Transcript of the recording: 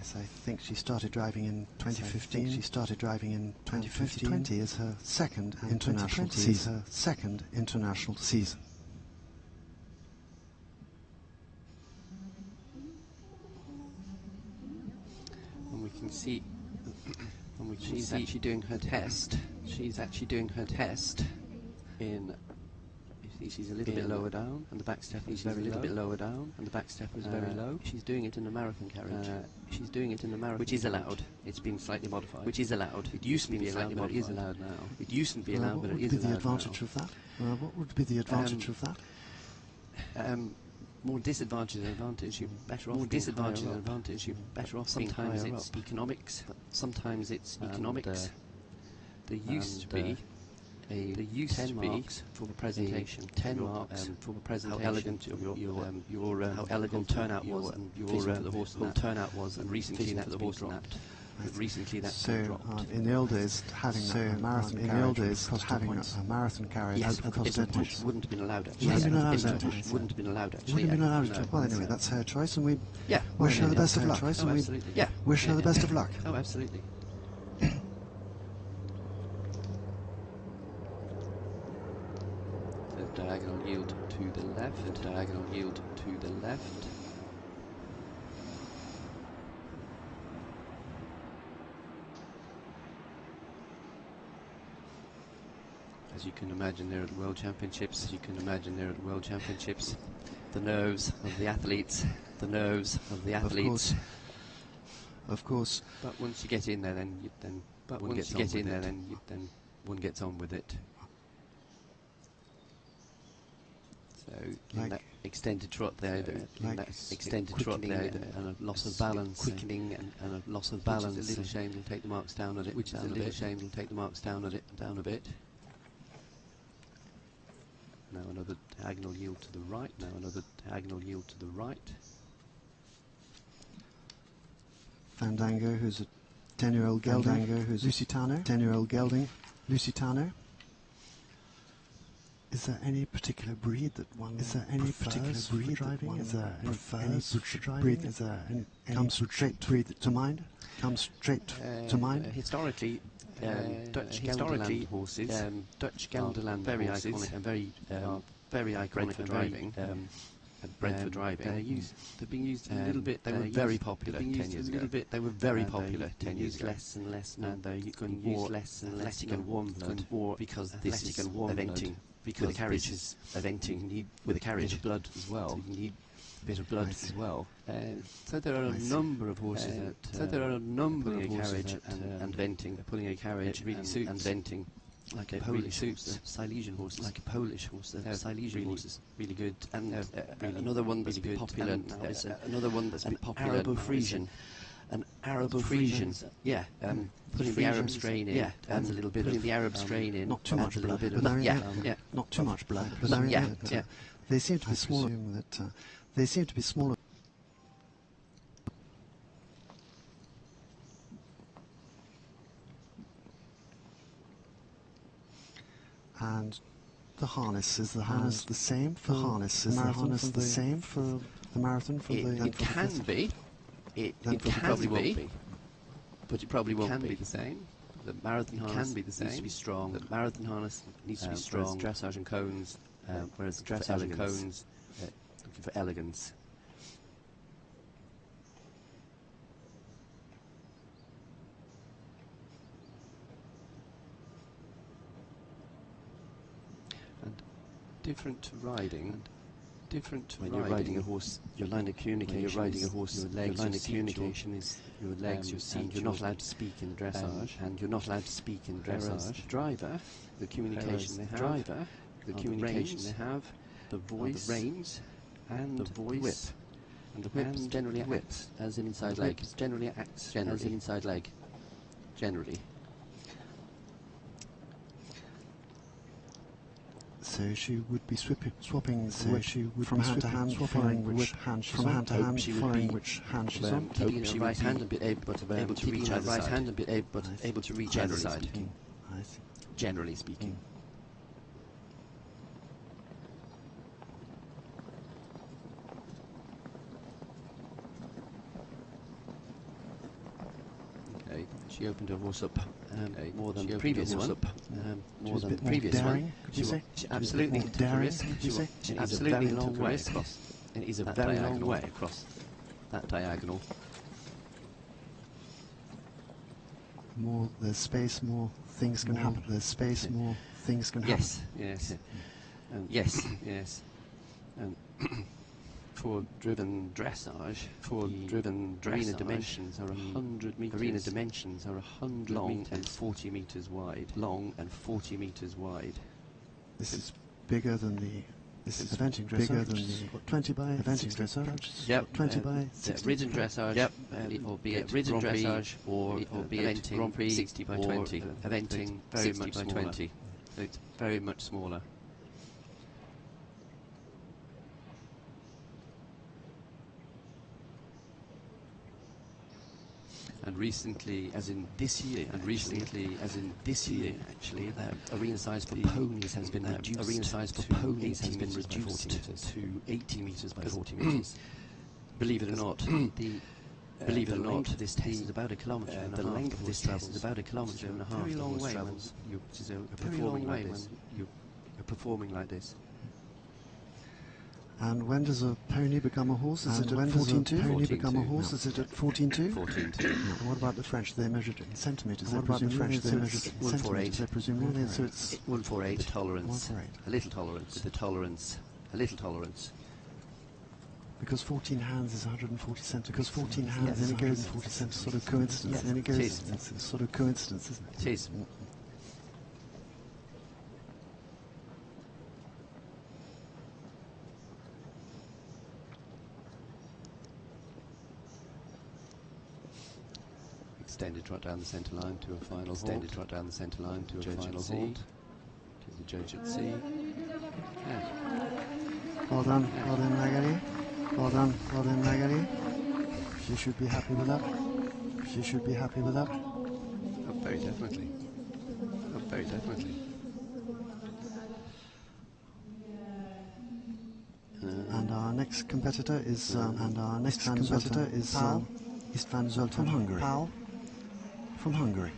Yes, I think she started driving in 2015. She started driving in 2015. 2020 is her second international season. Her second international season. And we can see, she's actually doing her test. She's actually doing her test in. She's a little bit lower down, and the back step is very little bit lower down, and the back step is very low. She's doing it in American carriage. She's doing it in American, which is allowed. It's been slightly modified. Which is allowed. It used to be allowed, but it is allowed now. It used to be allowed, but it is allowed now. What would be the advantage of that? More disadvantage than advantage. You're better off. More disadvantage than advantage. You're better off. Sometimes it's economics. Sometimes it's economics. There used to be. There used to be for the presentation 10 marks for the presentation. How elegant your how elegant turnout was, and your whole turnout was, and recently that's been dropped. Recently that's been dropped. In the old days, having a marathon carriage, yes, wouldn't have been allowed. Wouldn't have been allowed. Wouldn't have been allowed. Well, anyway, that's her choice, and we wish her the best of luck. Wish her the best of luck. Oh, absolutely. Diagonal yield to the left, diagonal yield to the left. As you can imagine, they're at World Championships. As you can imagine, they're at World Championships. The nerves of the athletes. The nerves of the athletes. Of course. But once you get in there, then one gets on with it. So in that extended trot there, and a loss of balance, quickening and a loss of balance. Which is a little shame. We'll take the marks down at it. Which is a little shame. We'll take the marks down at it, down a bit. Now another diagonal yield to the right. Now another diagonal yield to the right. Fandango, who's a 10-year-old gelding, who's Lusitano, 10-year-old gelding, Lusitano. Is there any particular breed that one? Is there any particular breed driving? Is there any breed? Is there any comes straight to mind? Comes straight to mind. Historically, Dutch Gelderland horses, Dutch Gelderland very iconic and very iconic for driving. Bred for driving. They've been used a little bit. They were very popular 10 years ago. They were very popular 10 years ago. Less and less now. They're going to use less and less and warm blood because this is eventing. Because the carriage is eventing with a carriage of blood as well. So you need a bit of blood as well. So there are a number of horses that so there are a number of carriage and venting. They're pulling a carriage really suits and venting. Like a Polish horse, Silesian horses. Like a Polish horse, they're Silesian horses, really good. And another one that's been popular now is another one that's been popular. Arabo-Frisian. An Arabo-Frisian, yeah, putting the Arab strain in, adds a little bit of the Arab strain in, not too much blood, not too much blood, they seem to be smaller. They seem to be smaller. And the harness is the harness the same for the harness is the harness the same for the marathon for the. It can be. It probably won't be, but it probably won't be the same. The marathon harness can be the same. Needs to be strong. The marathon harness needs to be strong. Dressage and cones, whereas dressage and cones looking for elegance. And different riding. When you're riding a horse, your line of communication. You're riding a horse, your line of communication is your legs, your seat. You're not allowed to speak in dressage, and you're not allowed to speak in dressage. Driver, the communication they have, the communication they have, the voice, the reins, and the voice, whip, and the whip generally acts as an inside leg. Generally acts as an inside leg. Generally. So she would be swapping. So she would from hand to hand, following which hand she's on. Following which hand she's on. Keeping her right hand a bit able to reach either side. Right hand a bit able to reach either side. Generally speaking. She opened her horse up more than the previous one. More than the previous daring, one. could you say? She absolutely took a risk. She absolutely took a risk. And it is a very long way across that diagonal. More there's space, more things can happen. There's space, more things can happen. Yes, yes, yes. For driven dressage, arena dimensions are 100 meters. Arena dimensions are 100 long and 40 meters wide. Long and 40 meters wide. This is bigger than the. This is eventing dressage. Bigger than the 20 by eventing dressage. Yep. 20 by 60. Ridden dressage. Yep. Albeit ridden dressage, or eventing Grand Prix 60 by 20. Eventing 60 by 20. So it's very much smaller. And recently, as in this year, actually, the arena size for ponies has been reduced. Arena size for ponies has been reduced to 80 meters by 40 meters. Believe it or not, the length of this test is about a kilometre and a half. The length of this test is about a kilometre and a half. Very long way when you're performing like this. And when does a pony become a horse? Is it at 14.2? Pony become a horse? Is it at 14.2? 14.2. And what about the French? They measured it in centimetres. What about the French? They measured it in 148. Presumably, so it's 148. The tolerance. 148. A little tolerance. With the tolerance. A little tolerance. Because 14 hands is 140 centimetres. Because 14 hands, then it goes 40 centimetres. Sort of coincidence. Yes, then it goes. It's sort of coincidence, isn't it? It is. Extended right down the centre line to a final halt. Extended right down the centre line to a final halt. To the judge at C. Yeah. Well done, Magalie. Well done, Magalie. She should be happy with that. She should be happy with that. Oh, very definitely. Oh, very definitely. And our next competitor is PAU, Istvan Zoltan from Hungary. PAU from Hungary.